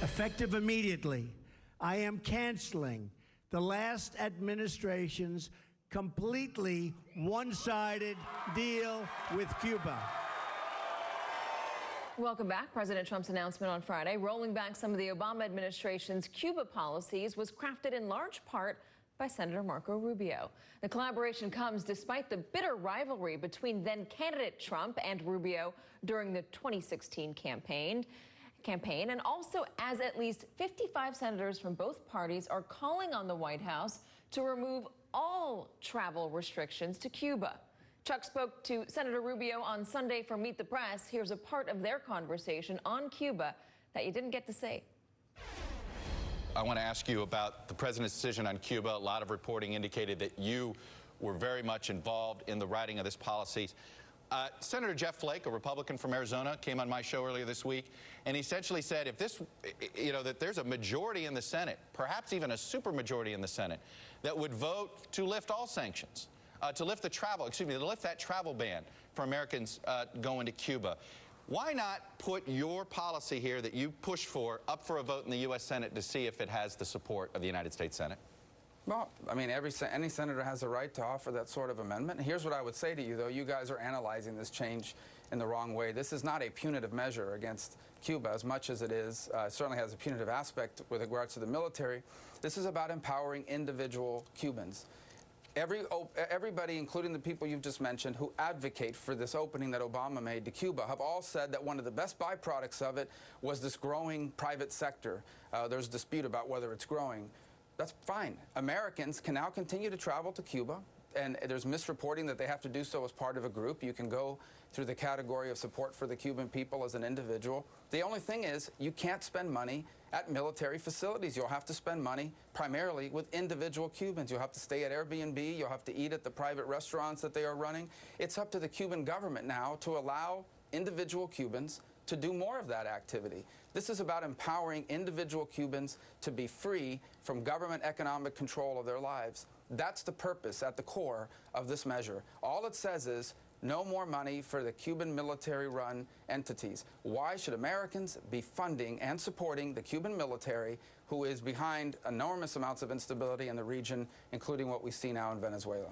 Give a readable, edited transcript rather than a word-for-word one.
Effective immediately, I am canceling the last administration's completely one-sided deal with Cuba. Welcome back. President Trump's announcement on Friday, rolling back some of the Obama administration's Cuba policies, was crafted in large part by Senator Marco Rubio. The collaboration comes despite the bitter rivalry between then-candidate Trump and Rubio during the 2016 campaign, and also as at least 55 senators from both parties are calling on the White House to remove all travel restrictions to Cuba. Chuck spoke to Senator Rubio on Sunday for Meet the Press. Here's a part of their conversation on Cuba that you didn't get to see. I want to ask you about the president's decision on Cuba. A lot of reporting indicated that you were very much involved in the writing of this policy. Senator Jeff Flake, a Republican from Arizona, came on my show earlier this week, and he essentially said if this, that there's a majority in the Senate, perhaps even a supermajority in the Senate, that would vote to lift all sanctions, to lift that travel ban for Americans going to Cuba. Why not put your policy here that you push for up for a vote in the U.S. Senate to see if it has the support of the United States Senate? Well, I mean, any senator has a right to offer that sort of amendment. Here's what I would say to you, though. You guys are analyzing this change in the wrong way. This is not a punitive measure against Cuba as much as it is. Certainly has a punitive aspect with regards to the military. This is about empowering individual Cubans. Everybody, including the people you've just mentioned, who advocate for this opening that Obama made to Cuba, have all said that one of the best byproducts of it was this growing private sector. There's a dispute about whether it's growing. That's fine. Americans can now continue to travel to Cuba, and there's misreporting that they have to do so as part of a group. You can go through the category of support for the Cuban people as an individual. The only thing is you can't spend money at military facilities. You'll have to spend money primarily with individual Cubans. You'll have to stay at Airbnb. You'll have to eat at the private restaurants that they are running. It's up to the Cuban government now to allow individual Cubans to do more of that activity. This is about empowering individual Cubans to be free from government economic control of their lives. That's the purpose at the core of this measure. All it says is no more money for the Cuban military-run entities. Why should Americans be funding and supporting the Cuban military, who is behind enormous amounts of instability in the region, including what we see now in Venezuela?